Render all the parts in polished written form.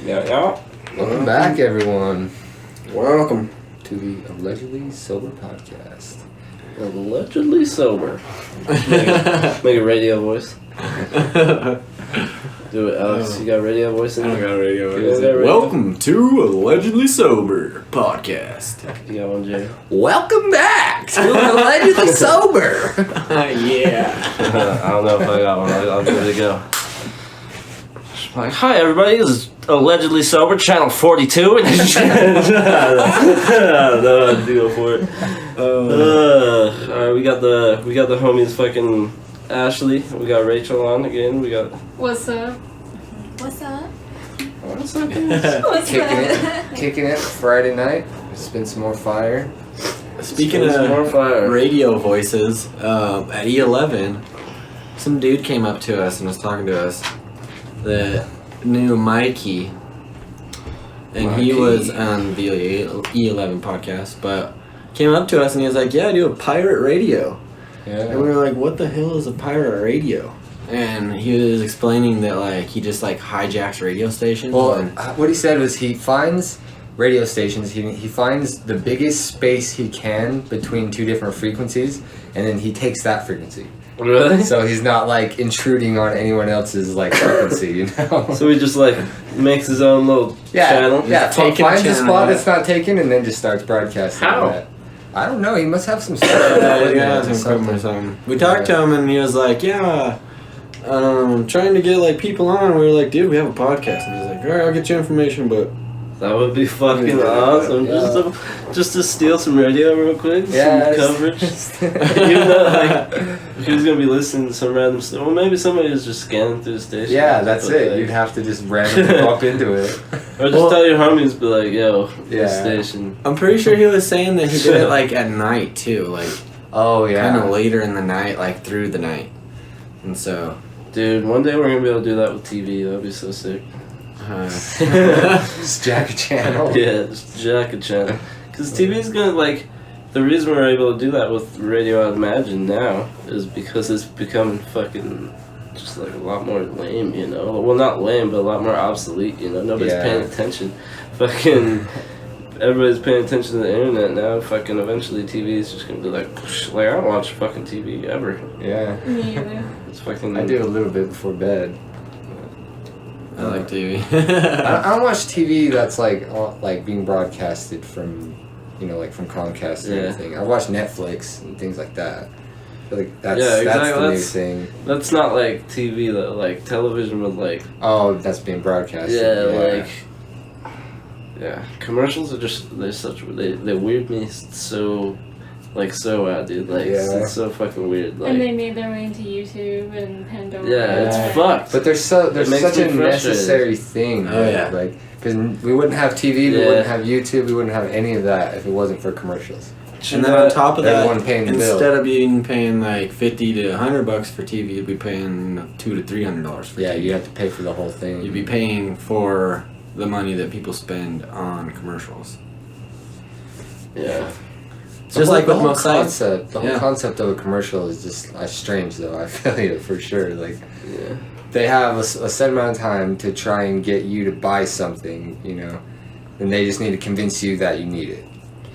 Yeah. Welcome back, everyone, Welcome to the Allegedly Sober podcast. Allegedly sober. Make a radio voice. Do it, Alex. You got radio voice in I there? got radio You got radio? Welcome to Allegedly Sober podcast. You got one, Jay? Welcome back to Allegedly Sober. Yeah. I don't know if I got one. I'll give it a go. Like, hi everybody, this is Allegedly Sober, channel 42. No, I have to go for it. Alright, we got the homies fucking Ashley. We got Rachael on again. We got What's up? what's up? What's Kicking it Friday night. Spin some more fire. Speaking Spin some more fire. of radio voices, at E11, some dude came up to us and was talking to us. The new Mikey. And he was on the E11 podcast, but came up to us and he was like, yeah, I do a pirate radio. Yeah. And we were like, what the hell is a pirate radio? And he was explaining that, like, he just, like, hijacks radio stations. Well, and what he said was he finds radio stations, he finds the biggest space he can between two different frequencies, and then he takes that frequency. Really? So he's not, like, intruding on anyone else's, like, frequency, you know? So he just like makes his own little channel. Yeah, taking finds a a channel, spot yeah. that's not taken and then just starts broadcasting. How? That. I don't know, he must have some stuff. We talked to him and he was like, yeah, trying to get, like, people on. We were like, dude, we have a podcast. And he was like, alright, I'll get you information, but... That would be fucking Yeah. awesome. Yeah. Just to steal some radio real quick. Yeah, some coverage. Even though, like, who's gonna be listening to some random stuff? Well, maybe somebody is just scanning through the station. Yeah, that's But, it. like, You'd have to just randomly bump into it. Or just tell your homies, be like, yo, Yeah. this station. I'm pretty sure he was saying that he did it, like, at night, too. Like, Oh, yeah. kind of later in the night, like, through the night. And so... Dude, one day we're gonna be able to do that with TV. That'd be so sick. Just jack a channel. Yeah, just jack a channel. Because TV's gonna, like, the reason we're able to do that with Radio I'd Imagine now is because it's becoming fucking just, like, a lot more lame, you know? Well, not lame, but a lot more obsolete, you know? Nobody's Yeah. paying attention. Fucking, everybody's paying attention to the internet now. Fucking, eventually TV is just gonna be like, I don't watch fucking TV ever. Yeah. Me either. It's fucking... I do a little bit before bed. I like TV. I don't watch TV that's like being broadcasted from, you know, like from Comcast or Yeah. anything. I watch Netflix and things like that. I feel like that's Yeah, exactly. that's the new That's- thing. That's not like TV, though. Like, television with, like... Oh, that's being broadcasted. Yeah, commercials are just, they weird me so out, dude. Like, Yeah. it's so fucking weird. Like, And they made their way into YouTube and Pandora. yeah, it's fucked. But there's such makes a me frustrated. necessary thing. Oh, yeah. Like, because we wouldn't have TV, we Yeah. wouldn't have YouTube, we wouldn't have any of that if it wasn't for commercials. And then on top of that, Everyone paying the bill. instead of being paying like $50 to $100 for TV, you'd be paying $200 to $300 for Yeah, TV. you have to pay for the whole thing. You'd be paying for the money that people spend on commercials. Yeah. It's just like the with whole most sites. concept. The whole Yeah. concept of a commercial is just strange, though. I feel you for sure. Like Yeah. they have a set amount of time to try and get you to buy something, you know, and they just need to convince you that you need it.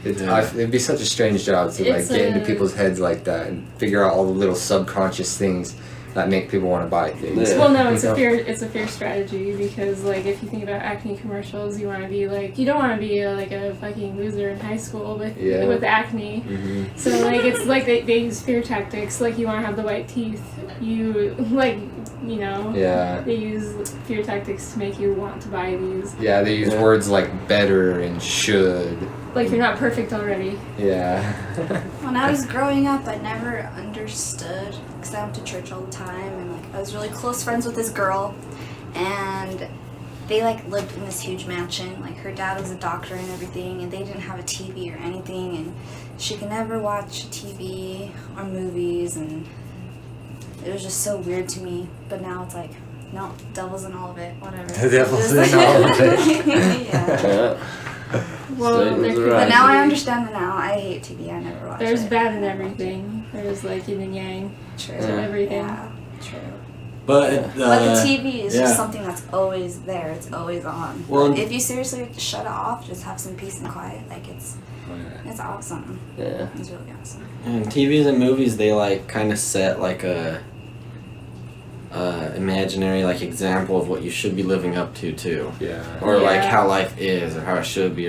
It'd be such a strange job to like It's get into a- people's heads like that and figure out all the little subconscious things that make people want to buy things. Yeah. Well, no, it's You a know? fair strategy because, like, if you think about acne commercials, you want to be like, you don't want to be like a fucking loser in high school with acne. Mm-hmm. So like, it's like they use fear tactics. Like, you want to have the white teeth. You like, you know. Yeah. They use fear tactics to make you want to buy these. Yeah, they use words like better and should. Like, you're not perfect already. Yeah. When I was growing up, I never understood because I went to church all the time, and like I was really close friends with this girl, and they like lived in this huge mansion. Like her dad was a doctor and everything, and they didn't have a TV or anything, and she could never watch TV or movies, and it was just so weird to me. But now it's like, no, devil's in all of it. Whatever. The devil's in all of it. Yeah. Yeah. Well, Satan's there could right. But be- now I understand it now. I hate TV. I never watched There's it. bad in everything. There's like yin and yang. True. to everything. Yeah. True. But But the TV is yeah. just something that's always there. It's always on. Well, But if you seriously have to shut it off, just have some peace and quiet. Like it's awesome. Yeah. It's really awesome. And TVs and movies, they like kind of set like a imaginary like example of what you should be living up to too. Yeah. Or like Yeah. how life is or how it should be,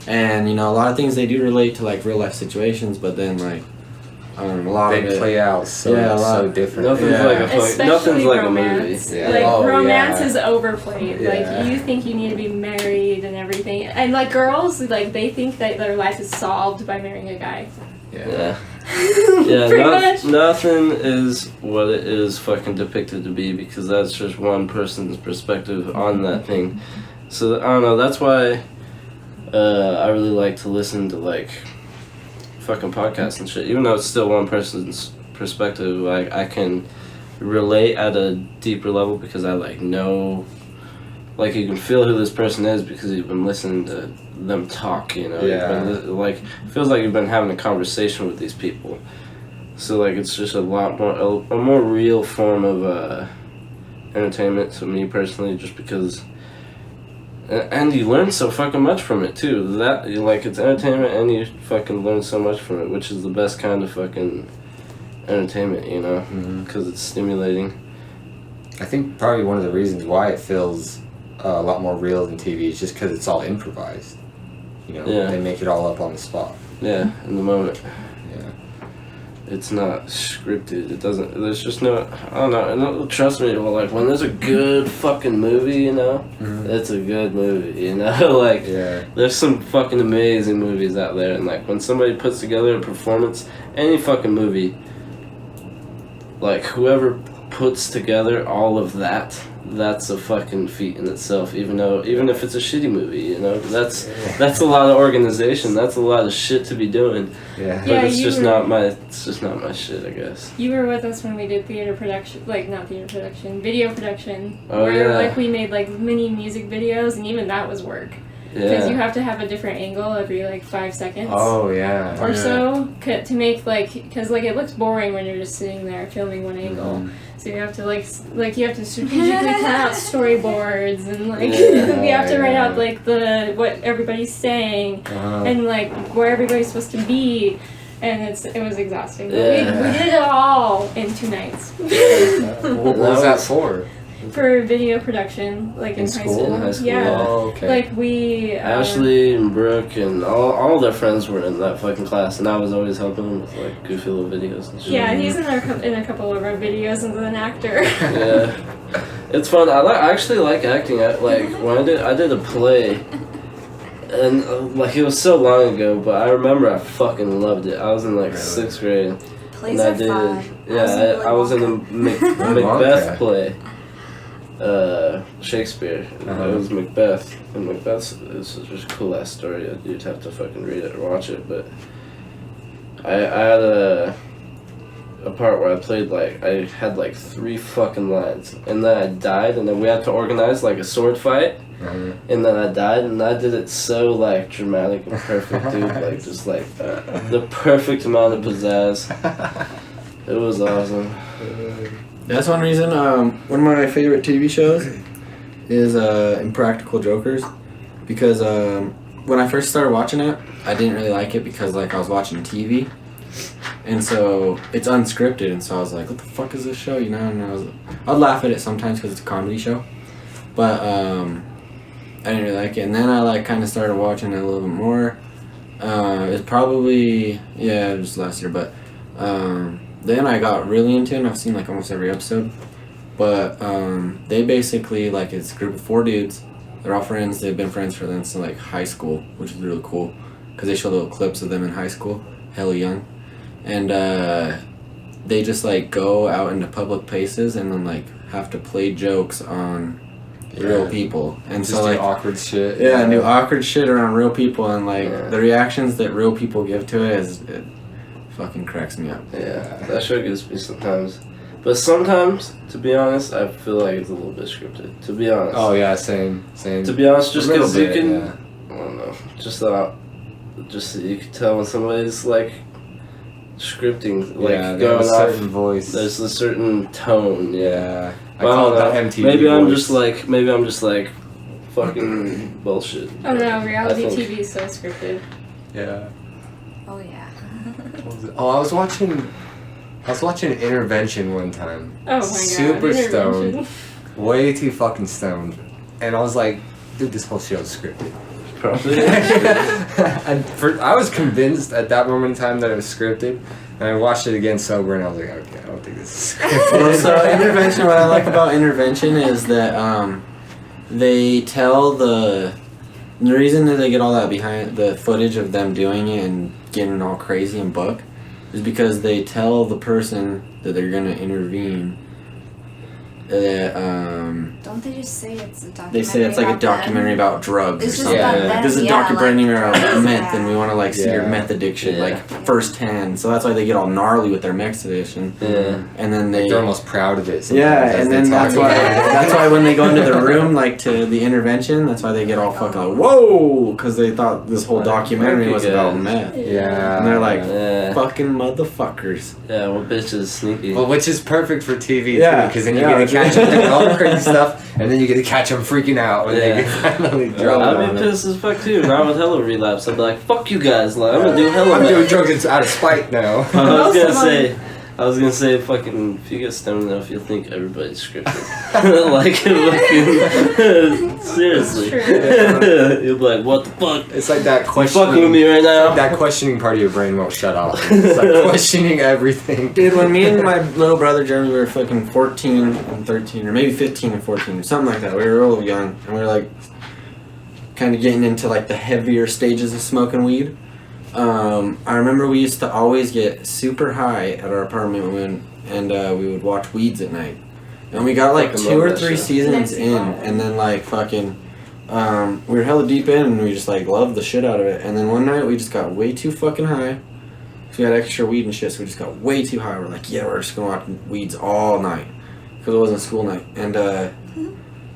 and you know a lot of things they do relate to like real life situations, but then like a lot of They it. play out so Yeah, a lot. so different. Nothing's Yeah. like a Especially nothing's like a romance. movie. Yeah. Like Oh, romance yeah. is overplayed. Yeah. Like you think you need to be married and everything, and like girls, like they think that their life is solved by marrying a guy. Yeah. Yeah, Pretty much. nothing is what it is fucking depicted to be because that's just one person's perspective on that thing. So I don't know. That's why I really like to listen to like fucking podcasts and shit. Even though it's still one person's perspective, like I can relate at a deeper level because I like know. Like you can feel who this person is because you've been listening to them talk, you know. Yeah. You've been, like it feels like you've been having a conversation with these people. So like it's just a lot more a more real form of entertainment to me personally, just because. And you learn so fucking much from it too. That like it's entertainment and you fucking learn so much from it, which is the best kind of fucking entertainment, you know, because it's stimulating. I think probably one of the reasons why it feels a lot more real than TV is just because it's all improvised. You know, Yeah. they make it all up on the spot. Yeah, in the moment. Yeah. It's not scripted. It doesn't. There's just no. I don't know. And trust me. Well, like when there's a good fucking movie, you know, it's a good movie. You know, like Yeah. there's some fucking amazing movies out there, and like when somebody puts together a performance, any fucking movie, like whoever puts together all of that, that's a fucking feat in itself. Even if it's a shitty movie, you know, that's a lot of organization. That's a lot of shit to be doing. Yeah. But Yeah, it's you just were- not my. It's just not my shit, I guess. You were with us when we did theater production, like not theater production, video production, Oh, where yeah. like we made like mini music videos, and even that was work because you Yeah. have to have a different angle every like 5 seconds. Oh yeah. Or Yeah. so to make like because like it looks boring when you're just sitting there filming one angle, so you have to you have to strategically plan out storyboards and like Yeah. we have to write Yeah. out like the what everybody's saying Uh-huh. and like where everybody's supposed to be, and it was exhausting. But Yeah. we did it all in 2 nights What was that for? for video production, like in, In high school? school. In high school, Yeah. Oh, okay. Like we Ashley and Brooke and all their friends were in that fucking class, and I was always helping them with like goofy little videos and shit. Yeah, he's in a couple of our videos as an actor. Yeah, it's fun. I actually like acting. Like when I did a play, and like it was so long ago, but I remember I fucking loved it. I was in like Really? 6th grade, Plays and I are did. fun. Yeah, I was in a Macbeth Wonka. play. Shakespeare. Uh-huh. It was Macbeth, and Macbeth's is just a cool ass story. You'd have to fucking read it or watch it, but I had a part where I played like I had like 3 fucking lines, and then I died, and then we had to organize like a sword fight, Uh-huh. and then I died, and I did it so like dramatic and perfect, dude. Like just like the perfect amount of pizzazz. It was awesome. That's one reason. One of my favorite TV shows is Impractical Jokers, because when I first started watching it, I didn't really like it because like I was watching TV, and so it's unscripted, and so I was like, "What the fuck is this show?" You know, and I'd laugh at it sometimes because it's a comedy show, but I didn't really like it. And then I like kind of started watching it a little bit more. It's probably just last year, but. Then I got really into it, and I've seen like almost every episode. But they basically, like, it's a group of 4 dudes. They're all friends. They've been friends since like high school, which is really cool. Because they show little clips of them in high school, hella young. And they just like go out into public places and then like have to play jokes on real people. And Just so do like awkward shit. do awkward shit around real people, and like Yeah. the reactions that real people give to it fucking cracks me up. Yeah, that show gets me sometimes. But sometimes, to be honest, I feel like it's a little bit scripted. To be honest. Oh yeah, same. To be honest, just A little because you bit, can, yeah. I don't know, just so you can tell when somebody's like scripting, like yeah, they have going a off. certain voice. There's a certain tone. Yeah. I call it don't that know. MTV Maybe voice. I'm just like fucking bullshit. Oh no, reality I think- TV is so scripted. Yeah. Oh yeah. What was it? Oh, I was watching Intervention one time. Oh my Super god. stoned. Intervention. Way too fucking stoned. And I was like, dude, this whole show is scripted. Probably. I was convinced at that moment in time that it was scripted. And I watched it again sober and I was like, okay, I don't think this is scripted. Well, so Intervention, what I like about Intervention is that they tell the reason that they get all that behind the footage of them doing it and getting all crazy and buck is because they tell the person that they're gonna intervene that Don't they just say it's a documentary? they say it's like a about them? documentary about drugs It's or just something. about them, This is a yeah, documentary like about drugs, meth, and we want to like see your Yeah. meth addiction Yeah. like firsthand. So that's why they get all gnarly with their meth addiction. Yeah. And then they They're almost proud of it. sometimes yeah, as and they then talk that's why about it. that's why when they go into the room like to the intervention, that's why they get all fucking like whoa, because they thought this whole Like, documentary fuck was you about guys. meth. Yeah. And they're like, Yeah. fucking motherfuckers. Yeah. Well, bitch is sneaky. Well, which is perfect for TV Yeah. too, because then you Yeah. get to catch them doing all the crazy stuff, and then you get to catch them freaking out when Yeah. they finally drop I'd on be it. pissed as fuck too. Now with hella relapse, I'd be like, "Fuck you guys!" Like, I'm gonna do hella. I'm meth. doing drugs out of spite now. I was gonna say, fucking, if you get stoned enough, you'll think everybody's scripted. Like, fucking, seriously. That's You'll be like, what the fuck? It's like that You question. fucking with me right now? That questioning part of your brain won't shut off. It's like questioning everything. Dude, when me and my little brother Jeremy we were fucking 14 and 13, or maybe 15 and 14, something like that. We were real young, and we were like kind of getting into like the heavier stages of smoking weed. I remember we used to always get super high at our apartment and we would watch Weeds at night. And we got like Fucking 2 love or that 3 show. seasons Next in, level. and then like fucking we were hella deep in, and we just like loved the shit out of it. And then one night we just got way too fucking high. So we had extra weed and shit, so we just got way too high. We're like, yeah, we're just gonna watch Weeds all night because it wasn't school night. And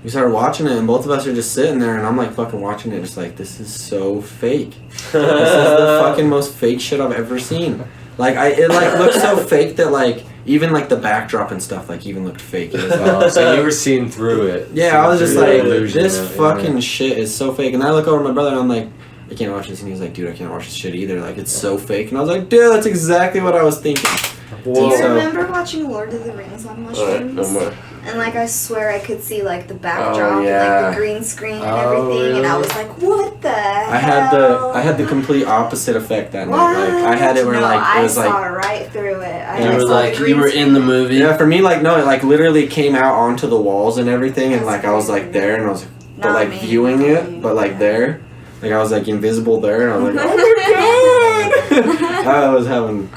we started watching it, and both of us are just sitting there, and I'm like fucking watching it, just like, this is so fake. This is the fucking most fake shit I've ever seen. Like it like looked so fake that like even like the backdrop and stuff like even looked fake. It was like, So you were seeing through it. yeah, I was just Through the like, illusion this of it, fucking yeah. shit is so fake. And I look over at my brother and I'm like, I can't watch this. And he's like, dude, I can't watch this shit either. Like, it's so fake. And I was like, dude, that's exactly what I was thinking. Do you So- remember watching Lord of the Rings on Alright, mushrooms? no more. And like I swear I could see like the backdrop yeah. and like the green screen and Oh, everything, and I really? was like, what the I hell? had the complete opposite effect that What? night. Like, I had it where no, like, it was I saw like, right through it. You were saw the like, you green were in the screen. movie. yeah, for me, like, no, it like literally came out onto the walls and everything. And That's like, I was like crazy. there and I was, but Not like me, viewing not it, me. but like Yeah. there. Like, I was like invisible there. And I was like, oh my god! I was having,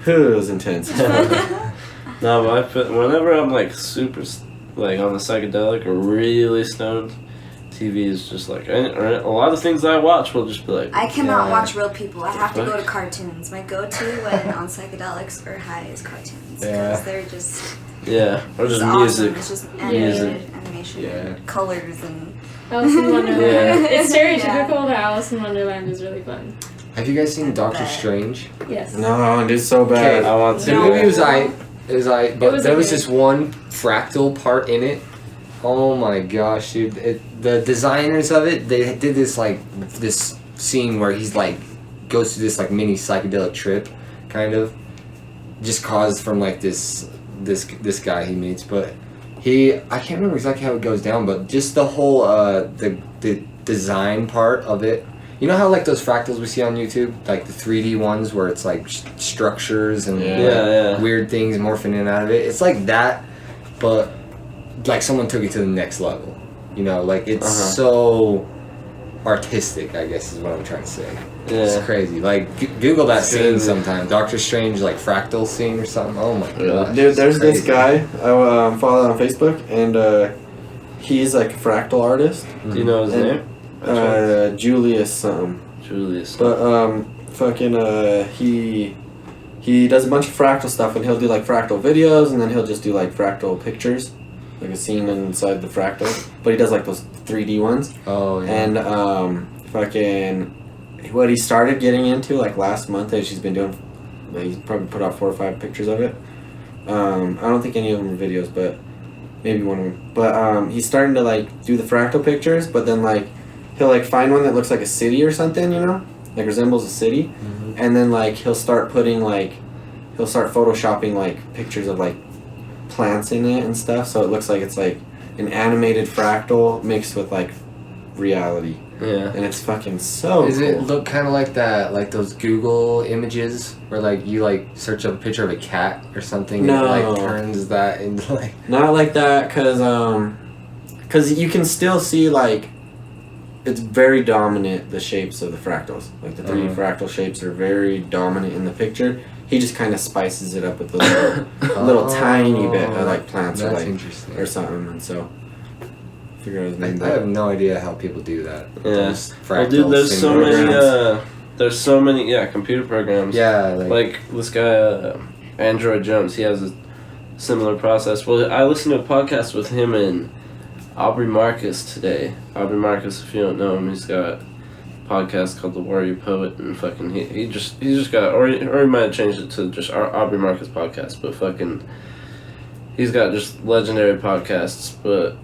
it was intense. No, but whenever I'm like super, like on the psychedelic or really stoned, TV is just like, a lot of things I watch will just be like, I cannot Yeah. watch real people. I have to go to Fuck. cartoons. My go-to when on psychedelics or high is cartoons because Yeah. they're just yeah, or it's just awesome. music. It's just Music. animation, Yeah. colors, and Alice in Wonderland. Yeah. It's stereotypical that Alice in Wonderland is really fun. Have you guys seen Doctor Strange? Yes. No, dude, so bad. I want The to. No. movie was but was there was okay. this one fractal part in it. Oh my gosh, dude! The designers of it, they did this like this scene where he's like goes through this like mini psychedelic trip, kind of, just caused from like this guy he meets, but I can't remember exactly how it goes down, but just the whole the design part of it. You know how like those fractals we see on YouTube, like the 3D ones where it's like structures and Yeah. like, Yeah. weird things morphing in and out of it. It's like that, but like someone took it to the next level. You know, like it's so artistic, I guess is what I'm trying to say. It's Yeah. crazy. Like Google that It's scene crazy. sometime. Doctor Strange like fractal scene or something. Oh my god. Dude, there's this guy I follow on Facebook, and he's like a fractal artist. Do you know his And- name? Julius something. Julius. But fucking he does a bunch of fractal stuff, and he'll do like fractal videos, and then he'll just do like fractal pictures, like a scene inside the fractal. But he does like those 3D ones, Oh yeah. and fucking what he started getting into like last month, as he's been doing Like, he's probably put out 4 or 5 pictures of it. I don't think any of them are videos, but maybe one of them. But he's starting to like do the fractal pictures, but then like he'll like find one that looks like a city or something, you know, like resembles a city, and then like he'll start photoshopping like pictures of like plants in it and stuff, so it looks like it's like an animated fractal mixed with like reality. Yeah. And it's fucking so Does cool. it look kind of like that, like those Google images where like you like search up a picture of a cat or something No. and it like turns that into like... Not like that, cause you can still see like it's very dominant, the shapes of the fractals. Like the 3D fractal shapes are very dominant in the picture. He just kind of spices it up with a little tiny bit of like plants or That's like interesting. or something, and so figure out his I name. have no idea how people do that. Yeah. Those Well, dude, there's so programs. many. There's so many. Computer programs. Yeah, Like this guy, Android Jones. He has a similar process. Well, I listened to a podcast with him and Aubrey Marcus today. Aubrey Marcus, if you don't know him, he's got a podcast called The Warrior Poet, and fucking he just got, or he might have changed it to just Aubrey Marcus podcast, but fucking he's got just legendary podcasts. But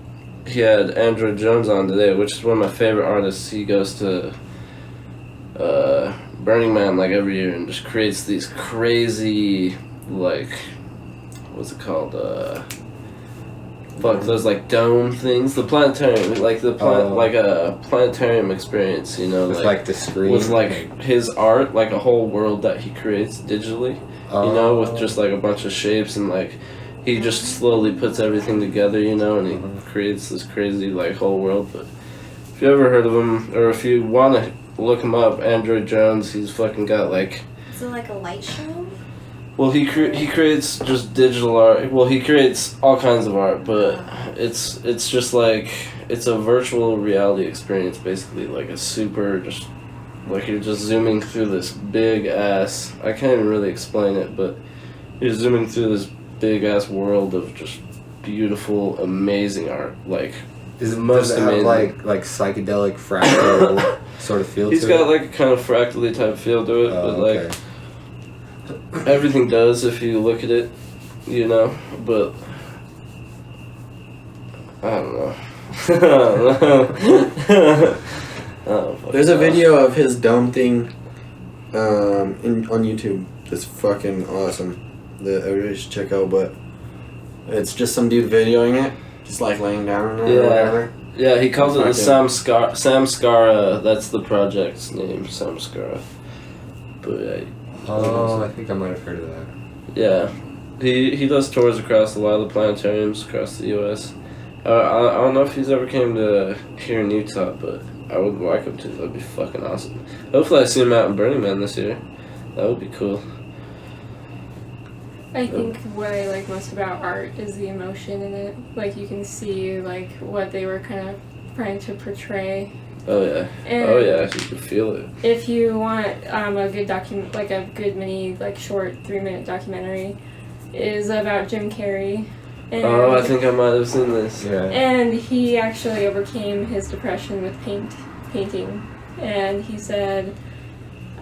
he had Android Jones on today, which is one of my favorite artists. He goes to Burning Man like every year and just creates these crazy, like, what's it called? Those like dome things. The planetarium, like like a planetarium experience, you know, with like the screen. with like his art, like a whole world that he creates digitally, you know, with just like a bunch of shapes, and like he just slowly puts everything together, you know, and he creates this crazy like whole world. But if you ever heard of him, or if you want to look him up, Android Jones, he's fucking got like... Is it like a light show? Well, he creates just digital art. Well, he creates all kinds of art, but it's just like, it's a virtual reality experience, basically, like a super, just, like you're just zooming through this big ass, I can't even really explain it, but you're zooming through this big ass world of just beautiful, amazing art, like, Does it most have amazing. like psychedelic fractal sort of feel He's to got it? like a kind of fractally type feel to it, but like, okay. everything does if you look at it, you know, but I don't know. There's a video of his dome thing on YouTube that's fucking awesome that everybody should check out, but it's just some dude videoing it, just like laying down or whatever. Yeah, he calls it the Fucking- Samskara, that's the project's name, Samskara. But Oh, I think I might have heard of that. yeah, he does tours across a lot of the planetariums across the U.S. I don't know if he's ever came to here in Utah, but I would like him to. That'd be fucking awesome. Hopefully I see him out in Burning Man this year. That would be cool. I think what I like most about art is the emotion in it. Like, you can see like what they were kind of trying to portray. Oh yeah. And Oh yeah, you can feel it. if you want a good like a good mini like short 3-minute documentary, is about Jim Carrey. And, Oh, I think I might have seen this. Yeah. and he actually overcame his depression with painting. And he said,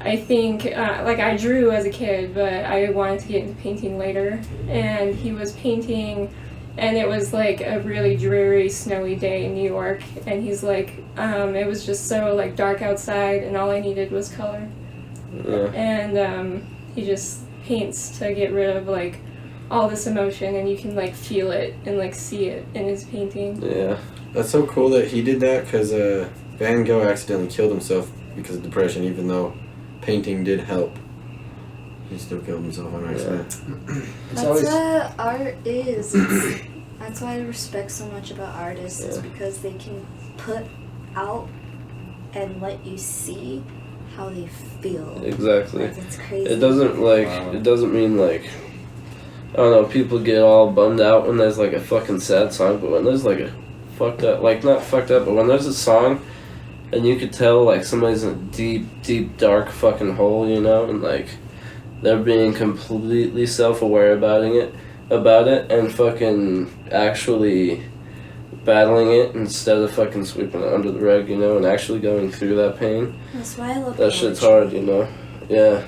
I think, like, I drew as a kid, but I wanted to get into painting later. And he was painting, and it was like a really dreary, snowy day in New York. And he's like, it was just so like dark outside, and all I needed was color. Yeah. And he just paints to get rid of like all this emotion, and you can like feel it and like see it in his painting. Yeah. That's so cool that he did that, because Van Gogh accidentally killed himself because of depression, even though painting did help. He still killed himself on accident. It's That's always what art is. That's why I respect so much about artists, is because they can put out and let you see how they feel. Exactly. Like, it's crazy. It doesn't like Wow. it doesn't mean like, I don't know, people get all bummed out when there's like a fucking sad song, but when there's like a fucked up, like not fucked up, but when there's a song and you could tell like somebody's in a deep dark fucking hole, you know, and like they're being completely self-aware about it and fucking actually battling it instead of fucking sweeping it under the rug, you know, and actually going through that pain. That's why I love That shit's poetry. hard, you know. Yeah.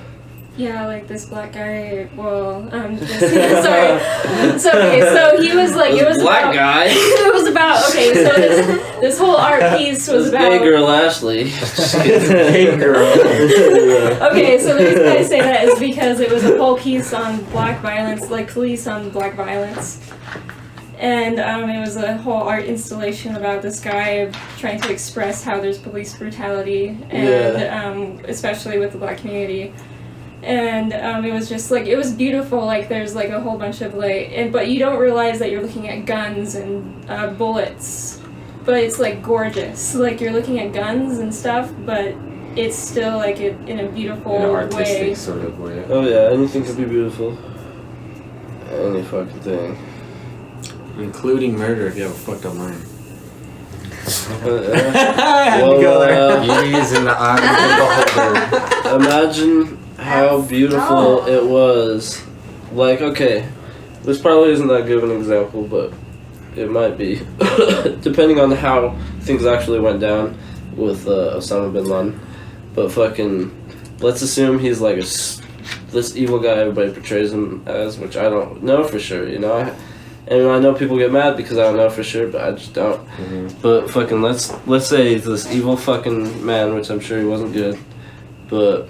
Yeah, like this black guy. Well, sorry. So okay, so he was like, it was black about, guy. It was about okay. So this whole art piece was This about. gay girl Ashley. Gay girl. Okay, so the reason I say that is because it was a whole piece on black violence, like police on black violence. And it was a whole art installation about this guy trying to express how there's police brutality, and especially with the black community. And it was just like, it was beautiful. Like there's like a whole bunch of like, but you don't realize that you're looking at guns and bullets, but it's like gorgeous. Like you're looking at guns and stuff, but it's still like in a beautiful In an artistic way. sort of way. Oh yeah, anything could be beautiful. Any fucking thing. Including murder if you have a fucked up mind. Beauty is in the eye of the beholder. Imagine how beautiful it was. Like, okay, this probably isn't that good of an example, but it might be. Depending on how things actually went down with Osama bin Laden. But fucking, let's assume he's like this evil guy everybody portrays him as, which I don't know for sure, you know? And I know people get mad because I don't know for sure, but I just don't. Mm-hmm. But fucking, let's say he's this evil fucking man, which I'm sure he wasn't good. But,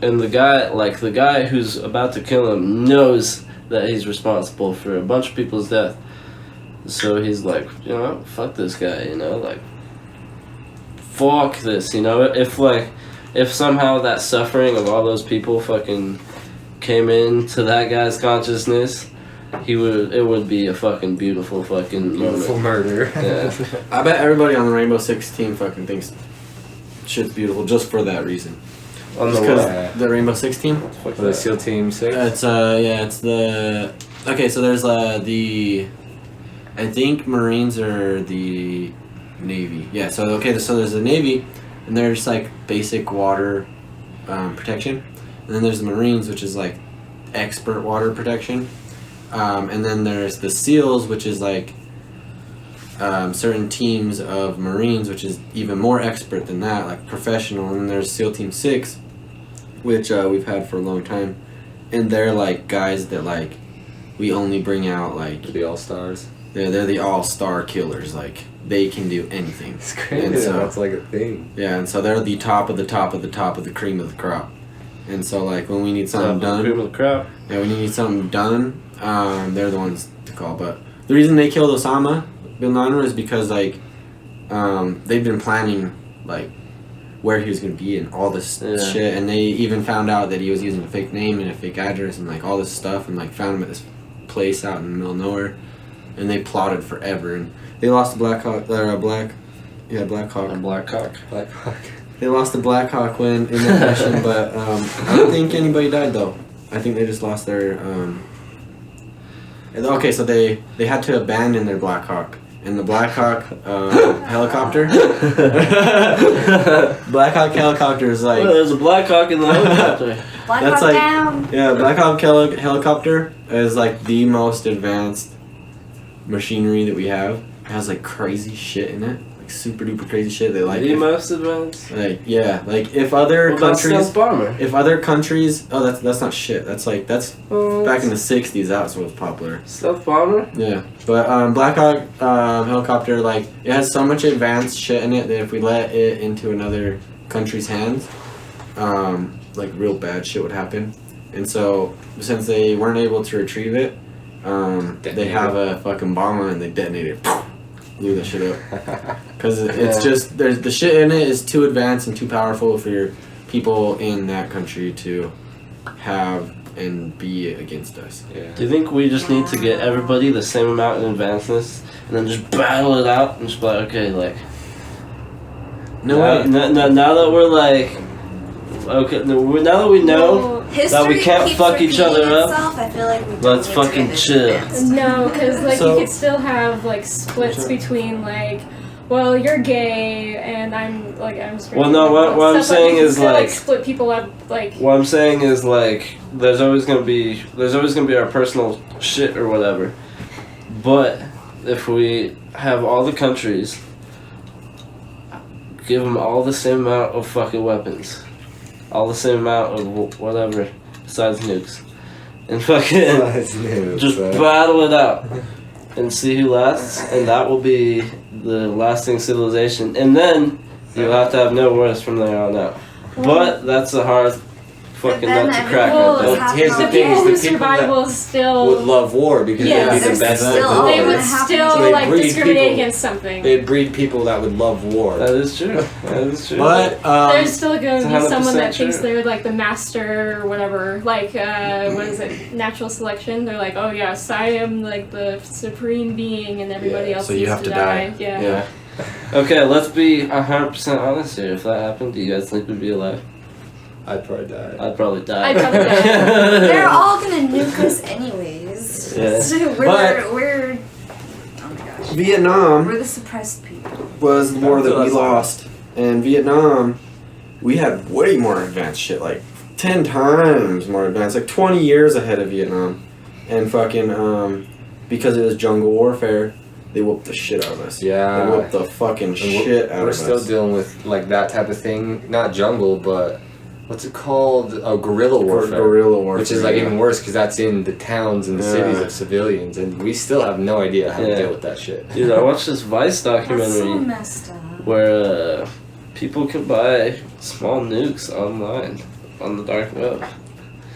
and the guy who's about to kill him knows that he's responsible for a bunch of people's death. So he's like, you know, fuck this guy, you know, like, fuck this, you know? If somehow that suffering of all those people fucking came into that guy's consciousness, it would be a fucking beautiful fucking Beautiful moment. murder. Yeah. I bet everybody on the Rainbow Six team fucking thinks shit's beautiful just for that reason. On the Because what? the Rainbow Six team? Fuck The that. SEAL Team 6? It's okay, so there's I think Marines are the Navy. Yeah, so there's the Navy, and there's like basic water protection, and then there's the Marines, which is like expert water protection, and then there's the SEALs, which is like certain teams of Marines, which is even more expert than that, like professional, and then there's SEAL Team 6, which we've had for a long time, and they're like guys that like we only bring out like The All-Stars. they're the all-star killers, like they can do anything. It's crazy. And so- That's like a thing. Yeah, and so they're the top of the top of the top of the cream of the crop. And so like when we need something Cream done, of the crop. yeah, when you need something done, they're the ones to call. But the reason they killed Osama bin Laden is because like they've been planning like where he was gonna be and all this Yeah. shit, and they even found out that he was using a fake name and a fake address and like all this stuff, and like found him at this place out in the middle of nowhere, and they plotted forever, and they lost the Black Hawk. Black Hawk. A black cock. Black Hawk. They lost the Black Hawk win in that mission, but I don't think anybody died though. I think they just lost their. Okay, so they had to abandon their Black Hawk, and the Black Hawk helicopter. Black Hawk helicopter is like Oh, there's a black cock in the helicopter. Black That's Hawk like- down. yeah, Black Hawk helicopter is like the most advanced machinery that we have. It has like crazy shit in it, like super duper crazy shit. They like The if- most advanced. like yeah, like if other What about countries. stealth bomber? If other countries, that's not shit. That's Oh, back in the '60s. That's what was popular. stealth bomber. Yeah, but Black Hawk helicopter, like it has so much advanced shit in it that if we let it into another country's hands, like real bad shit would happen. And so since they weren't able to retrieve it, they have a fucking bomb and they detonate it. Blew that shit up. Because it's Yeah. just there's the shit in it is too advanced and too powerful for your people in that country to have and be against us. Yeah. Do you think we just need to get everybody the same amount in advancedness and then just battle it out and just be like, okay, like. No now, way. now that we're like. Okay, now that we know. Well, History we can't keeps fuck each repeating other up. itself. I feel like we don't Let's need to fucking get this chill. advanced. no, because like So- you could still have like splits between like, well, you're gay and I'm straight. Well, no, what I'm Stuff saying you can is, still, like- split people up like. What I'm saying is like there's always gonna be our personal shit or whatever, but if we have all the countries, give them all the same amount of fucking weapons, all the same amount of whatever, besides nukes, and fucking just battle it out and see who lasts, and that will be the lasting civilization. And then you'll have to have no wars from there on out. But that's a hard fucking nut to crack. Well, here's the The thing: people who is the people survive that will still. would love war because Yes. they'd be the There's best. still They would happen. still So they like breed discriminate people. against something. They'd breed people that would love war. That is true. That is true. But There's still going it's to be someone 100% that thinks true. they're like the master or whatever. Like, what is it? Natural selection. They're like, oh yes, I am like the supreme being, and everybody else so you needs have to to die. die. Yeah. Okay, let's be 100% honest here. If that happened, do you guys think we'd be alive? I'd probably die. I'd probably die. I'd probably die. They're all gonna nuke us anyways. Yeah. So But- we're oh my gosh. Vietnam We're the suppressed people. was the war that we That's lost. In Vietnam, we had way more advanced shit, like 10 times more advanced, like 20 years ahead of Vietnam. And fucking, because it was jungle warfare, they whooped the shit out of us. Yeah. They whooped the fucking shit out We're of still us. dealing with like that type of thing. Not jungle, but what's it called? Oh, guerrilla warfare. Guerrilla warfare. Which is like yeah. even worse because that's in the towns and the cities Yeah. of civilians, and we still have no idea how to Yeah. deal with that shit. Dude, I watched this Vice That's so documentary messed up. where people could buy small nukes online on the dark web.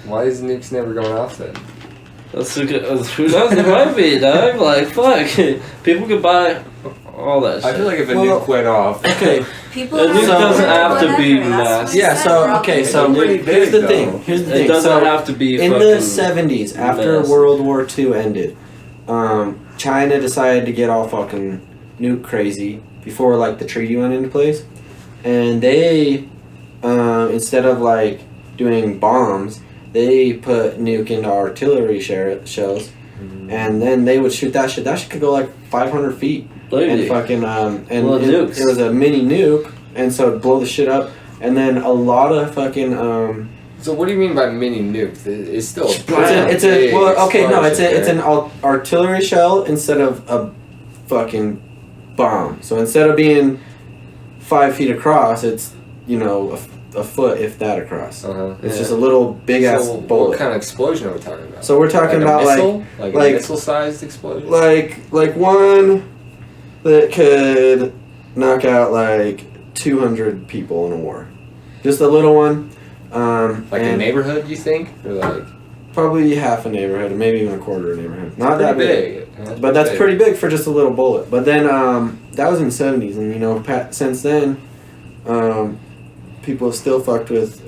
Why is nukes never going off then? That's a good, who knows? It might be, dog. Like, fuck. People could buy all that shit. I feel like if a Well- nuke went off, Okay, People It are doesn't have to be whatever, that's mass. what yeah, I said, so, we're all okay, gonna so be pretty here's big, the thing. though. Here's the It thing. doesn't So, have to be in fucking the 70s, after mess. World War II ended, China decided to get all fucking nuke crazy before like the treaty went into place, and they instead of like doing bombs, they put nuke into artillery shells, and then they would shoot that shit. That shit could go like 500 feet, and Lady. fucking and Well, nukes. it was a mini nuke, and so it'd blow the shit up, and then a lot of fucking so what do you mean by mini nuke? It's still a it's a big well okay no it's explosion, an artillery shell instead of a fucking bomb. So instead of being 5 feet across, it's a foot if that across. Uh-huh. It's Yeah. just a little big ass So bullet. what kind of explosion are we talking about? So we're talking like about a missile? like like- a missile-sized explosion. like one that could knock out like 200 people in a war. Just a little one. Like a and neighborhood, you think? Or like probably half a neighborhood, maybe even a quarter of a neighborhood. Not that pretty big. big. But that's pretty big for just a little bullet. But then that was in the 70s, and since then, people have still fucked with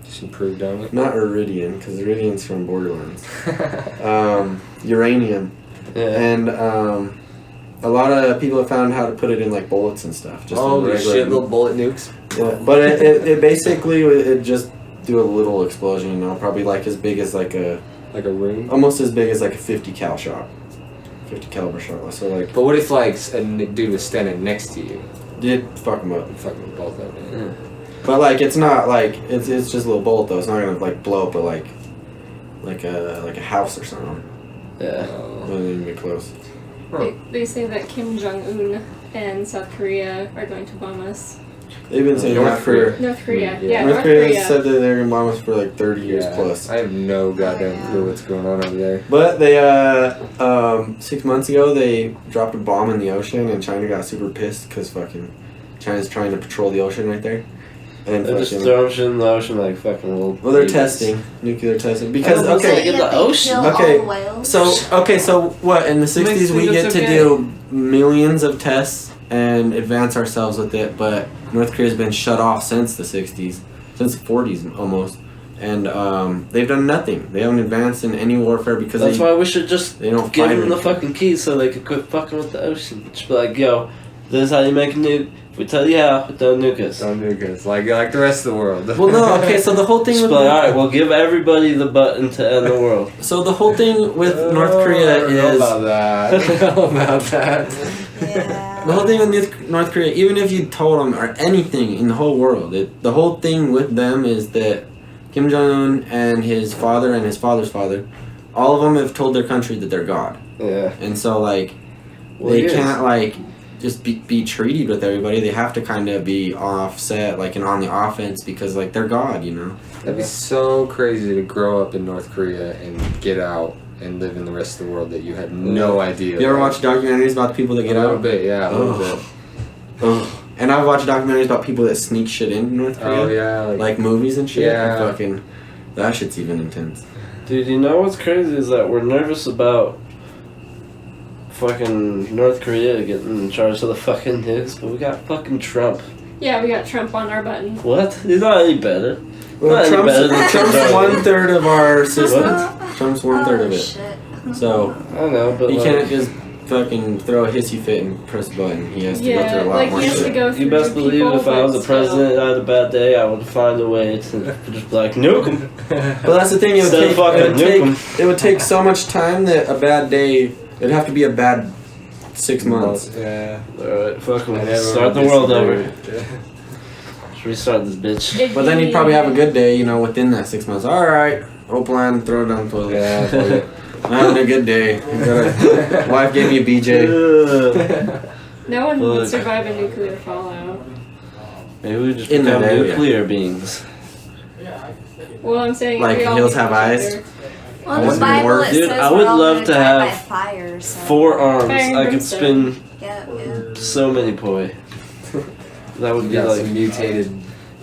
Just improved on it. not iridium, because iridium's from Borderlands. Uranium, Yeah. and a lot of people have found how to put it in like bullets and stuff. Just in Holy regular- shit, little bullet nukes. Yeah, but it basically it just do a little explosion. Probably like as big as like Like a room. almost as big as like a 50 cal shot, 50 caliber shot. So like, But what if like a dude was standing next to you? did fuck them up. Fucking both of them. But like it's not like it's just a little bullet though. It's not gonna like blow up like a house or something. Yeah. It wouldn't even be close. They say that Kim Jong-un and South Korea are going to bomb us. They've been saying North that for North Korea. Yeah. Yeah, North Korea said that they're gonna bomb us for like 30 years Yeah, plus. I have no goddamn clue what's going on over there. But they 6 months ago they dropped a bomb in the ocean and China got super pissed because fucking China's trying to patrol the ocean right there. And They just fucking, throw shit in the ocean like fucking little. well, they're babies. testing nuclear testing because Oh, okay. in the ocean. Okay, Whales. So what in the 60s Makes we me get that's to okay. do millions of tests and advance ourselves with it, but North Korea's been shut off since the 60s, since the 40s almost, and they've done nothing. They haven't advanced in any warfare because That's why we should just they don't give fight them the anything. fucking keys so they could quit fucking with the ocean. Just be like, yo, this is how you make a nuke. If we tell you how, don't nuke us. Don't nuke us. Like the rest of the world. Well, no, okay. So the whole thing Just with be like, alright, we'll give everybody the button to end the world. North Korea I don't know is about that. I don't know about that. Yeah. the whole thing with North Korea. Even if you told them or anything in the whole world, the whole thing with them is that Kim Jong Un and his father and his father's father, all of them have told their country that they're God, Yeah. and so like Well, they yes. can't like just be treated with everybody. They have to kind of be offset, like, and on the offense because, like, they're God, you know? That'd be so crazy to grow up in North Korea and get out and live in the rest of the world that you had no idea. You ever watch documentaries about the people that get a little out? bit, yeah, a little bit. Ugh. And I've watched documentaries about people that sneak shit into North Korea. Oh yeah, Like movies and shit. Yeah. And fucking, that shit's even intense. Dude, you know what's crazy is that we're nervous about fucking North Korea getting in charge of the fucking news, but we got fucking Trump. Yeah, we got Trump on our button. What? He's not any better. Well, Not any better than Trump's Trump. 1/3 of our system. Trump's 1/3 of it. Shit. So I know, but he like, can't just fucking throw a hissy fit and press a button. He has to go through a lot like more he has to shit. go through you best believe people, if I was but the president, I had a bad day, I would find a way to just be like, nuke him. Well, that's the thing. Instead of fucking nuke It would take so much time that a bad day. It'd have to be a bad 6 months. Yeah. Alright, fuck him. I never Start the world over. disagreed. Let's restart this bitch. It'd But then be- you'd probably have a good day, you know, within that 6 months. All right, Oplan, throw it down the toilet. Yeah, fuck it. I'm having a good day. Wife gave me a BJ. Ugh. No one Look. would survive a nuclear fallout. Maybe we just In become that area. nuclear beings. Well, I'm saying Like we all hills need have each eyes? other. Well, I in the wouldn't Bible work. it Dude, says I we're would all love gonna to die have by fire, so. 4 arms. Fire and I could brimstone. spin Yeah. so many poi. That would You be got like. some mutated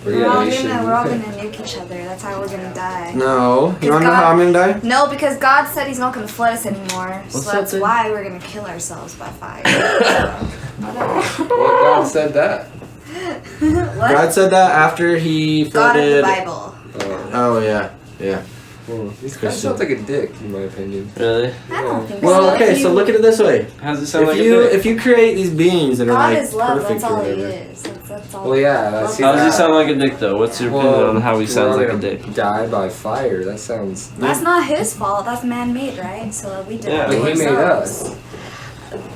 We're all radiation. gonna nuke each other. That's how we're gonna die. No, you wanna know God- how I'm gonna die? No, because God said He's not gonna flood us anymore. So What's that's that thing? why we're gonna kill ourselves by fire. What God said that? What? God said that after he God of the flooded. Bible. Oh yeah, yeah. This guy Christian. sounds like a dick, in my opinion. Really? I don't think Well, so. okay, so look at it this way. How's it sound If like you a dick? if you create these beings that are God like is love. perfect That's or all He whatever, is. That's all. Well, yeah, that's How does he that. sound like a dick though? What's your opinion on how he sounds like a dick? Die by fire. That sounds. That's not His fault. That's man-made, right? So we did Yeah, it But to he made ourselves. us.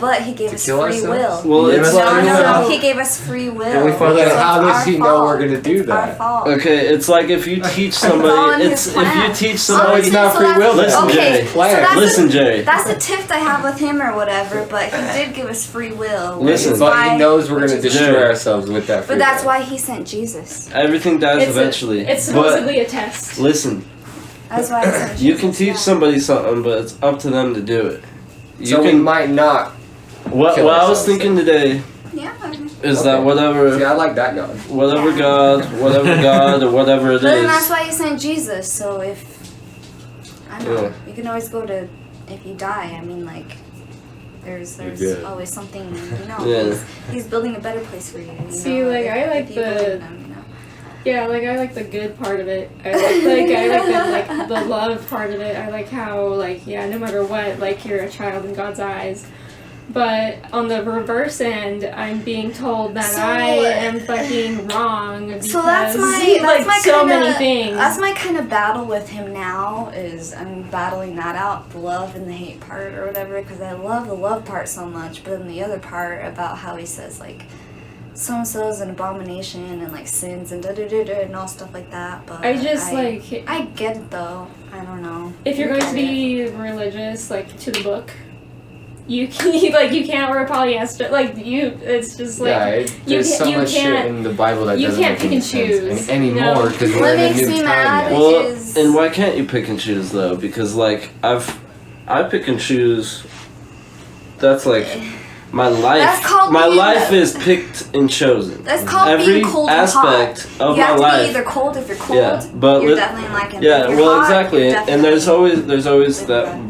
But He gave To us kill free ourselves? will. Well, Yeah, it's that's like No, He gave us free will. And we Well, fucked then up. So how it's does our he know fault. we're gonna do It's our that? fault. okay. It's like if you teach following somebody. his It's if you plan. teach somebody. Honestly, not so free will, that's- then. Okay, Listen, so Jerry. that's Listen, the, Jerry. that's the tiff I have with him or whatever. But He did give us free will. which Listen. is But why- he knows we're gonna destroy Jerry. ourselves with that. But free that's will. why He sent Jesus. Everything dies It's eventually. it's but supposedly a test. listen, That's why He sent Jesus. you can teach yeah. somebody something, but it's up to them to do it. You So we can. might not. What kill I was ourselves thinking today Yeah. is Okay. that See, I like that God. whatever Yeah. God, or whatever it But then that's is. why He sent Jesus. So if I don't know, Yeah. you can always go to if you die. I mean, like there's good. always something. You know, Yeah. he's building a better place for you. You See, know, like, if- I like if you the- believe in him, you know. Yeah, like I like the good part of it. I like the love part of it. I like how like no matter what, like you're a child in God's eyes. But on the reverse end, I'm being told that So- I am fucking wrong because So that's my like so many things. That's my kind of battle with him now. Is I'm battling that out, the love and the hate part or whatever, because I love the love part so much, but then the other part about how he says like so and so is an abomination and like sins and da da da da and all stuff like that. But I just I like get it though. I don't know. if you're going to be religious, like to the book, you can like you can't wear polyester. Like you, it's just like yeah, there's so you much shit can't- in the Bible that you doesn't can't make pick any and sense choose, anymore no. because What we're in a makes new me time mad now. Well, is- and why can't you pick and choose though? Because like I pick and choose. That's like my life. That's called My being life the- is picked and chosen. That's called Every being cold aspect and hot. of You have my to life. be either cold. If you're cold, Yeah, but you're let- definitely like him. Yeah, If you're well, hot, exactly, you're and there's definitely always like that.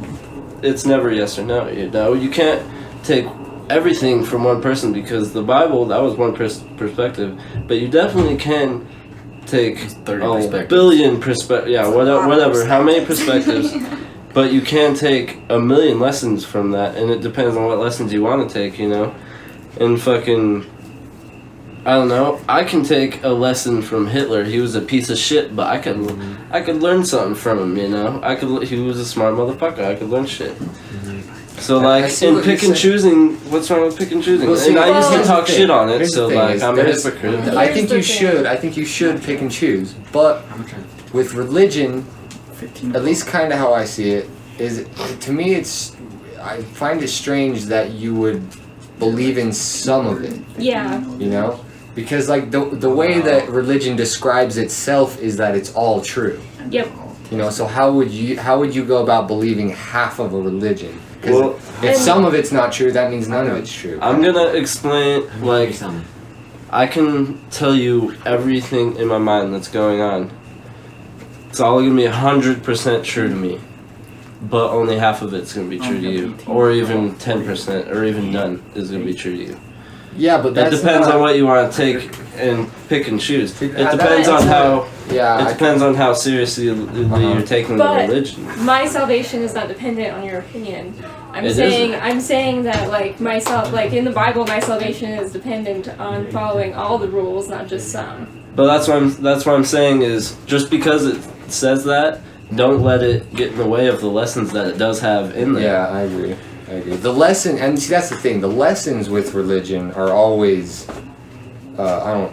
It's never yes or no. You know, you can't take everything from one person because the Bible that was one perspective, but you definitely can take 30 a perspectives. billion perspectives. Yeah, That's a lot of whatever. How many perspectives. perspectives? But you can take a million lessons from that, and it depends on what lessons you want to take. You know, and fucking. I don't know. I can take a lesson from Hitler. He was a piece of shit, but I could learn something from him. You know, he was a smart motherfucker. I could learn shit. So I like see in what pick you're and saying. choosing, what's wrong with pick and choosing? Well, see, and I used to here's the talk thing. shit on it, Here's the so thing like is I'm a there's- hypocrite. I Here's think the you thing. should. I think you should pick and choose. But with religion, at least kind of how I see it, is to me it's I find it strange that you would believe in some of it. Yeah. You know, because like the way that religion describes itself is that it's all true. Yep. You know, so how would you go about believing half of a religion? Well, If some of it's not true, that means none of it's true. I'm gonna explain, like, I can tell you everything in my mind that's going on. It's all gonna be 100% true to me, but only half of it's gonna be true to you, or even 10%, or even none is gonna be true to you. Yeah, but It depends on what you want to take and pick and choose. It depends on how. Yeah, It depends on how seriously you're taking the But religion. my salvation is not dependent on your opinion. I'm It saying that like like in the Bible, my salvation is dependent on following all the rules, not just some. But that's what I'm saying is just because it says that, don't let it get in the way of the lessons that it does have in there. Yeah, I agree. The lesson, and see, that's the thing. The lessons with religion are always,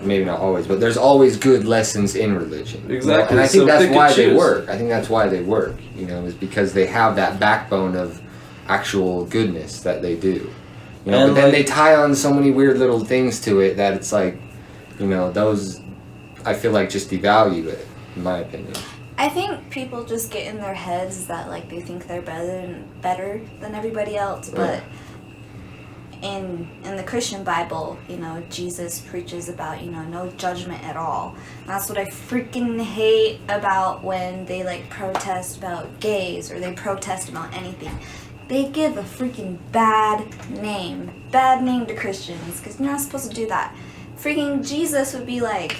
maybe not always, but there's always good lessons in religion. Exactly. And I think So that's pick and why they choose. work. I think that's why they work. You know, is because they have that backbone of actual goodness that they do. You know, And but then like- they tie on so many weird little things to it that it's like, you know, those I feel like just devalue it, in my opinion. I think people just get in their heads that like they think they're better than everybody else, but in the Christian Bible, you know, Jesus preaches about, you know, no judgment at all. And that's what I freaking hate about when they like protest about gays or they protest about anything. They give a freaking bad name to Christians because you're not supposed to do that. Freaking Jesus would be like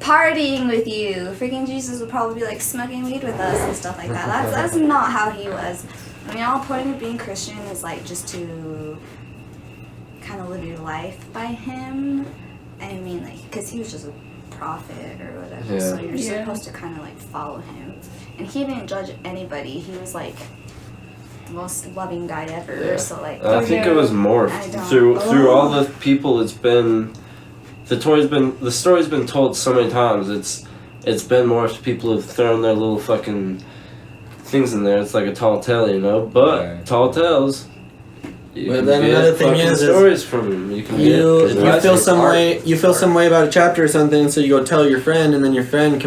partying with you. Freaking Jesus would probably be like smoking weed with us and stuff like that. That's not how he was. I mean, all point of being Christian is like just to kind of live your life by him. I mean, like, because he was just a prophet or whatever, Yeah. so you're Yeah. supposed to kind of like follow him. And he didn't judge anybody. He was like the most loving guy ever. Yeah. So like, I think it was morphed I don't- through all the people. It's been the story's been told so many times. It's been morphed. People have thrown their little fucking things in there. It's like a tall tale, you know. But Right. tall tales. You But can then get another thing fucking is stories from them. You can You get feel it's some art. way. You feel some way about a chapter or something, so you go tell your friend, and then your friend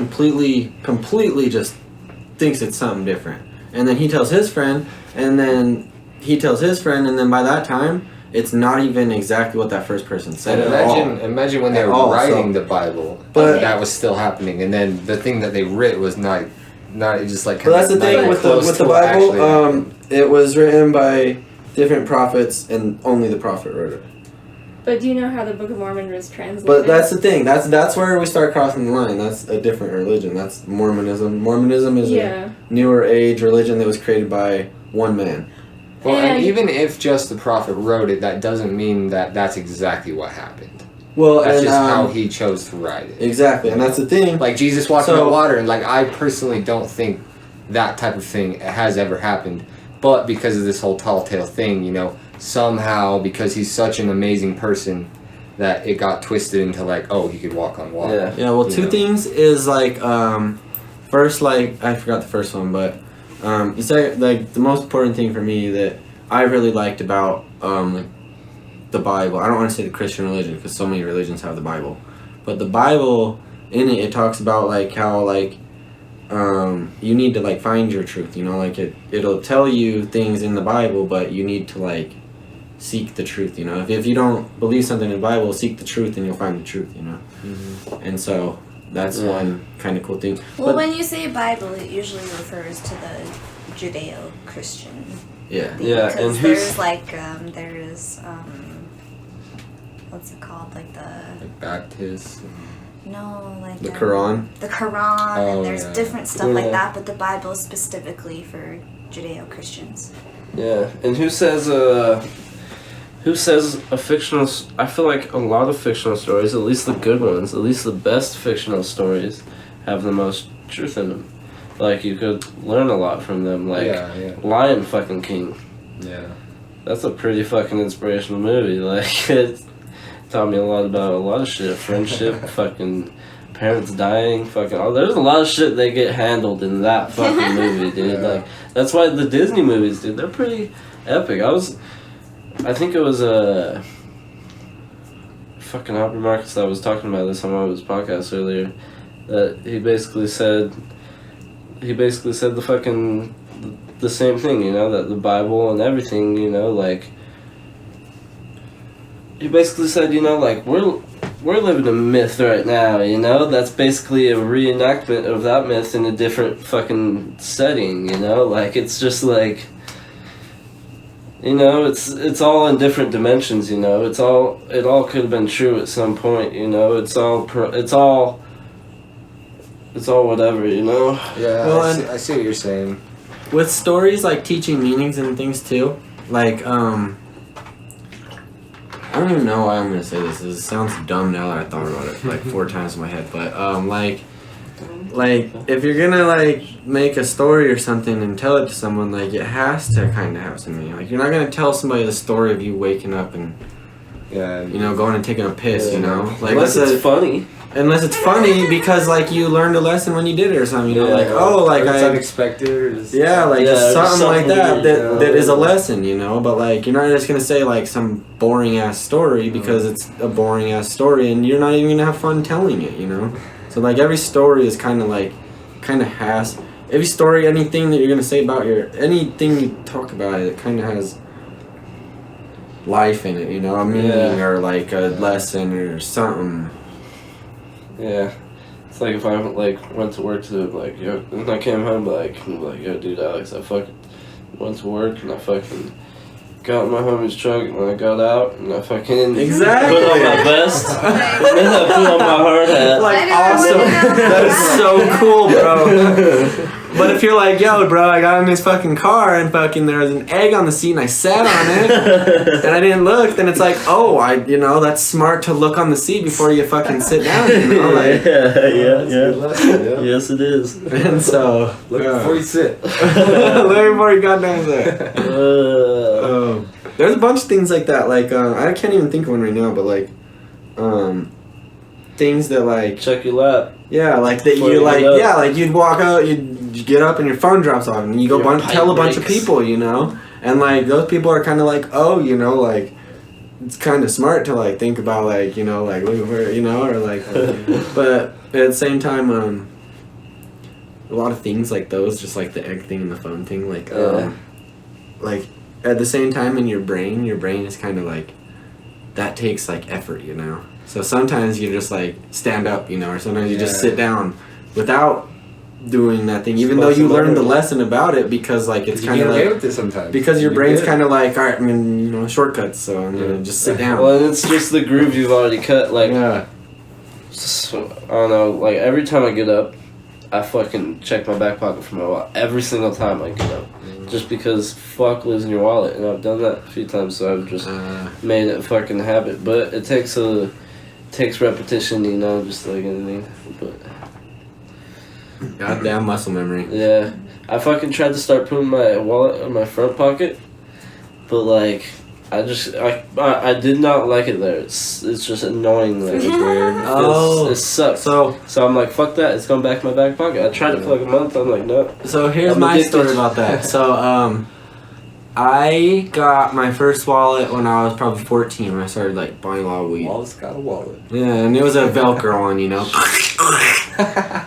completely just thinks it's something different, and then he tells his friend, and then he tells his friend, and then by that time, it's not even exactly what that first person said And at all. imagine when they At were all, writing so- the Bible, But- that was still happening, and then the thing that they writ was not just like. But that's the not thing even with close the to what actually Bible. happened. It was written by different prophets, and only the prophet wrote it. But do you know how the Book of Mormon was translated? But that's the thing. That's where we start crossing the line. That's a different religion. That's Mormonism. Mormonism is a newer age religion that was created by one man. Well, and And- even if just the prophet wrote it, that doesn't mean that that's exactly what happened. Well, That's and just how he chose to write it. exactly, and that's the thing. Like Jesus walking So- on water, and like I personally don't think that type of thing has ever happened. But because of this whole tall tale thing, you know, somehow because he's such an amazing person, that it got twisted into like, oh, he could walk on water. Yeah. Yeah, well, You two know. things is like, first, like I forgot the first one, but you say like the most important thing for me that I really liked about like the Bible. I don't want to say the Christian religion because so many religions have the Bible, but the Bible in it talks about like how like you need to like find your truth. You know, like it'll tell you things in the Bible, but you need to like seek the truth. You know, if you don't believe something in the Bible, seek the truth and you'll find the truth. You know, and so that's Yeah. one kind of cool thing. well, But- when you say Bible, it usually refers to the Judeo-Christian. yeah. Yeah, Because and who's there's like there's what's it called, like the Like Baptist. like The Quran. the Quran, Oh, and there's yeah. different stuff Yeah. like that, but the Bible is specifically for Judeo-Christians. Yeah, and who says a fictional? I feel like a lot of fictional stories, at least the good ones, at least the best fictional stories, have the most truth in them. Like you could learn a lot from them. Like Yeah. Lion fucking King. Yeah. That's a pretty fucking inspirational movie. Like it taught me a lot about a lot of shit. Friendship, fucking parents dying, fucking all. There's a lot of shit they get handled in that fucking movie, dude. Yeah. Like that's why the Disney movies, dude, they're pretty epic. I think it was fucking Aubrey Marcus that was talking about this on one of his podcasts earlier. That he basically said the fucking the same thing, you know, that the Bible and everything, you know, like he basically said, you know, like we're living a myth right now, you know, that's basically a reenactment of that myth in a different fucking setting, you know, like it's just like, you know, it's all in different dimensions, you know, it all could have been true at some point, you know, it's all whatever, you know. Yeah, Well, I see what you're saying. With stories like teaching meanings and things too, like I don't even know why I'm gonna say this. It sounds dumb now that I thought about it like 4 times in my head. But like if you're gonna like make a story or something and tell it to someone, like it has to kind of have some meaning. Like you're not gonna tell somebody the story of you waking up and you know going and taking a piss. You know, like unless it's funny. Unless it's funny because like you learned a lesson when you did it or something. You know, like oh like it's I unexpected. Or just, just something like that weird, that is a lesson, you know. But like you're not just gonna say like some boring ass story because it's a boring ass story, and you're not even gonna have fun telling it, you know. So like every story is kind of has every story, anything that you're gonna say about anything you talk about it kind of has life in it, you know, a meaning or like a lesson or something. Yeah, it's like if I went to work to and I came home like yo dude Alex, I fucking went to work and I fucking got in my homie's truck and I got out and I fucking Exactly. put on my vest and then I put on my hard hat. Like awesome. That is so cool, bro. But if you're like, yo, bro, I got in this fucking car and fucking there was an egg on the seat and I sat on it and I didn't look, then it's like, oh, that's smart to look on the seat before you fucking sit down, you know? Like, yeah. Yes, it is. And so, look before you sit. look before you got down there. There's a bunch of things like that. Like, I can't even think of one right now, but like, things that like check your lap. Yeah, like that you like. Yeah, like you'd walk out, you'd get up, and your phone drops off, and you go tell a bunch of people, you know, and like those people are kind of like, oh, you know, like it's kind of smart to like think about like you know like look where you know or like, but at the same time, a lot of things like those, just like the egg thing and the phone thing, like at the same time in your brain is kind of like that takes like effort, you know. So sometimes you just like stand up, you know, or sometimes you just sit down without doing that thing, even though you learned the lesson about it because like it's kind of like with it sometimes. Because your brain's kind of like, all right, I mean, you know, shortcuts, so I'm gonna just sit down. Well, and it's just the groove you've already cut. Like, so, I don't know. Like every time I get up, I fucking check my back pocket for my wallet every single time I get up. Just because fuck losing your wallet, and I've done that a few times, so I've just made it a fucking habit. But it takes repetition, you know, just like anything. But goddamn muscle memory. Yeah, I fucking tried to start putting my wallet in my front pocket, but like I did not like it there. It's just annoying. Like, it's weird. It sucks. So I'm like, fuck that. It's going back in my back pocket. I tried it for like a month. I'm like, no. So here's my story about that. So I got my first wallet when I was probably 14 when I started like buying a lot of weed. Wallace got a wallet. Yeah, and it was a Velcro one, you know.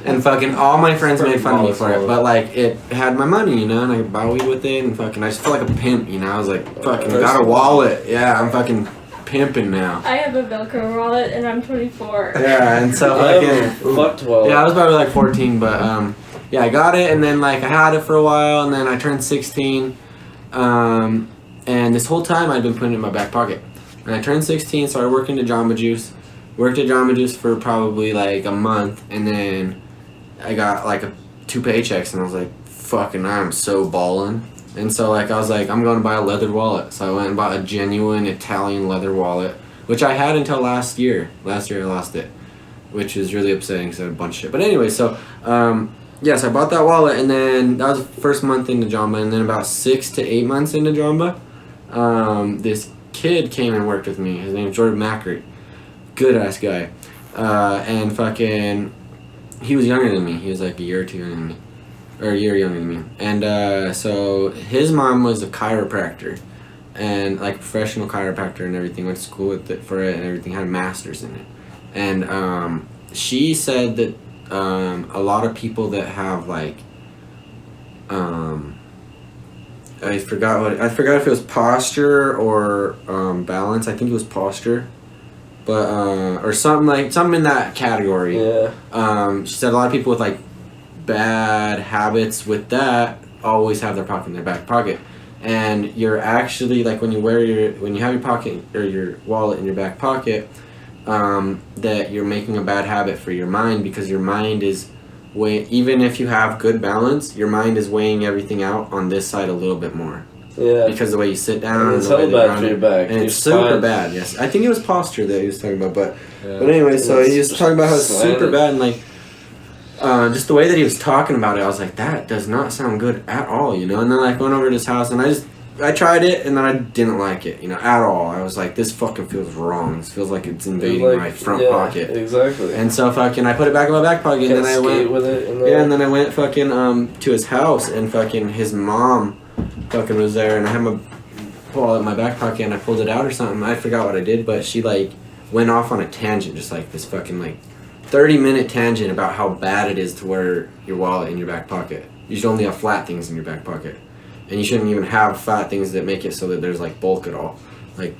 And fucking all my friends made fun of me for it, but like it had my money, you know, and I could buy weed with it, and fucking I just felt like a pimp, you know. I was like, fucking got a wallet, yeah, I'm fucking pimping now. I have a Velcro wallet and I'm 24. Yeah, and so fucking fucked wallet. Yeah, I was probably like 14, but yeah, I got it, and then like I had it for a while, and then I turned 16, and this whole time I'd been putting it in my back pocket. And I turned 16, started working at Jamba Juice. Worked at Jamba Juice for probably like a month, and then I got like 2 paychecks, and I was like, fucking, I'm so ballin'. And so like I was like, I'm going to buy a leather wallet. So I went and bought a genuine Italian leather wallet, which I had until last year. Last year I lost it, which is really upsetting because I had a bunch of shit. But anyway, so yes, I bought that wallet, and then that was the first month into Jamba, and then about 6 to 8 months into Jamba, this kid came and worked with me. His name is Jordan Macri. Good ass guy, and fucking, he was younger than me. He was like a year or two younger than me, or a year younger than me. And so his mom was a chiropractor, and like professional chiropractor and everything. Went to school with it for it and everything. Had a master's in it, and she said that a lot of people that have like I forgot if it was posture or balance. I think it was posture, but or something in that category. Yeah. She said a lot of people with like bad habits with that always have their pocket in their back pocket, and you're actually like when you have your pocket or your wallet in your back pocket, that you're making a bad habit for your mind, because your mind is even if you have good balance, your mind is weighing everything out on this side a little bit more. Yeah. Because the way you sit down And it's the way hella bad for your back. and Your it's super spine. bad. Yes, I think it was posture that he was talking about, but Yeah. but anyway, so he was talking about how it's Slanted. super bad, and like just the way that he was talking about it, I was like, that does not sound good at all, you know. And then I went over to his house, and I tried it, and then I didn't like it, you know, at all. I was like, this fucking feels wrong. This feels like it's invading Like, my front yeah, pocket. Exactly. And so fucking I put it back in my back pocket, and then I went with it. and then I went fucking to his house, and fucking his mom fucking was there, and I had my wallet in my back pocket, and I pulled it out or something. I forgot what I did, but she like went off on a tangent, just like this fucking like 30-minute tangent about how bad it is to wear your wallet in your back pocket. You should only have flat things in your back pocket, and you shouldn't even have flat things that make it so that there's like bulk at all, like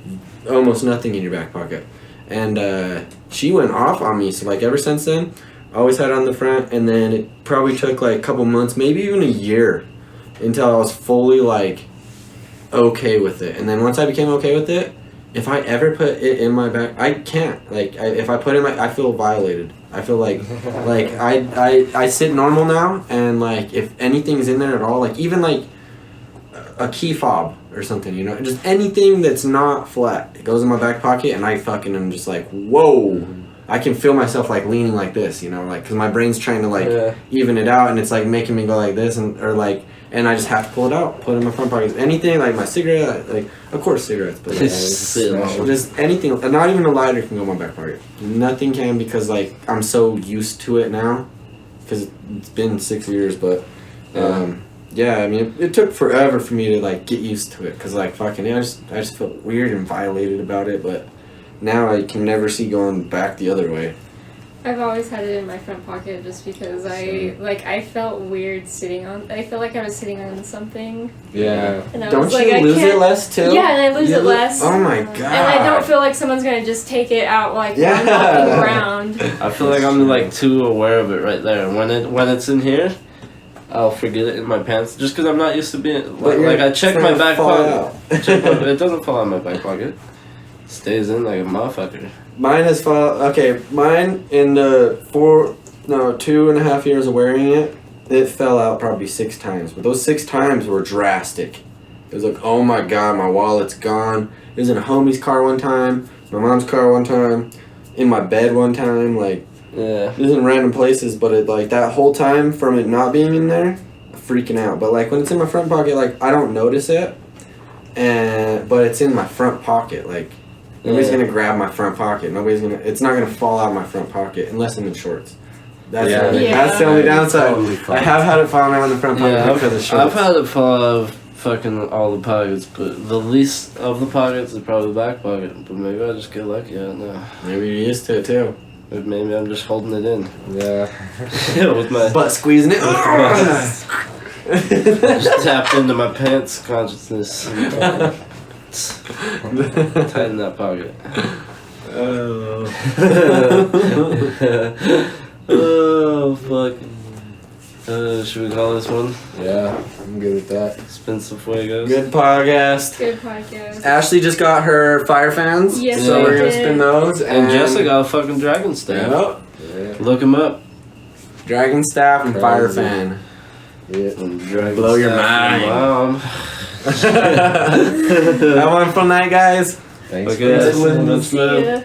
almost nothing in your back pocket. And she went off on me, so like ever since then I always had it on the front, and then it probably took like a couple months, maybe even a year, until I was fully like okay with it. And then once I became okay with it, if I ever put it in my back, I can't. Like if I put it in my, I feel violated. I feel like I sit normal now, and like if anything's in there at all, like even like a key fob or something, you know, just anything that's not flat, it goes in my back pocket, and I fucking am just like, whoa. I can feel myself like leaning like this, you know, like because my brain's trying to like even it out, and it's like making me go like this, and and I just have to pull it out, put it in my front pocket. Anything like my cigarette, like of course cigarettes, but like, just anything. Not even a lighter can go in my back pocket. Nothing can, because like I'm so used to it now, because it's been 6 years. But yeah, I mean it took forever for me to like get used to it, because like fucking I just felt weird and violated about it, but. Now I can never see going back the other way. I've always had it in my front pocket just because I felt weird sitting on. I felt like I was sitting on something. Yeah. And I Don't was you like, I lose can't- it less too? Yeah, and I lose it less. Oh my god. And I don't feel like someone's gonna just take it out like while I'm walking around. I feel like I'm like too aware of it right there. When it's in here, I'll forget it in my pants just because I'm not used to being like I check my back pocket. It doesn't fall out of my back pocket. Stays in like a motherfucker. Mine has mine in the 2.5 years of wearing it, it fell out probably 6 times. But those 6 times were drastic. It was like, oh my god, my wallet's gone. It was in a homie's car one time, my mom's car one time, in my bed one time, like Yeah. it was in random places, but it like that whole time from it not being in there, freaking out. But like when it's in my front pocket, like I don't notice it, but it's in my front pocket, like. Nobody's gonna grab my front pocket. It's not gonna fall out of my front pocket unless I'm in shorts. That's the only downside. Totally I have had it fall out in the front pocket Yeah, because of shorts. I've had it fall out of fucking all the pockets, but the least of the pockets is probably the back pocket. But maybe I just get lucky. I don't know. Maybe you're used to it too. Or maybe I'm just holding it in. Yeah. With my Butt squeezing it. just tapped into my pants consciousness. Tighten that pocket. Oh. Oh fuck. Should we call this one? Yeah, I'm good with that. Spin some fuegos. Good podcast. Good podcast. Ashley just got her fire fans, Yes, so I we're gonna did. spin those. And Jessica got a fucking dragon staff. Yep. Yeah. Look him up. Dragon staff and fire Crazy. fan. Yeah. Dragon Blow your staff from mind. Mom. Have one fun night, guys. Thanks Okay, for listening. that's See ya.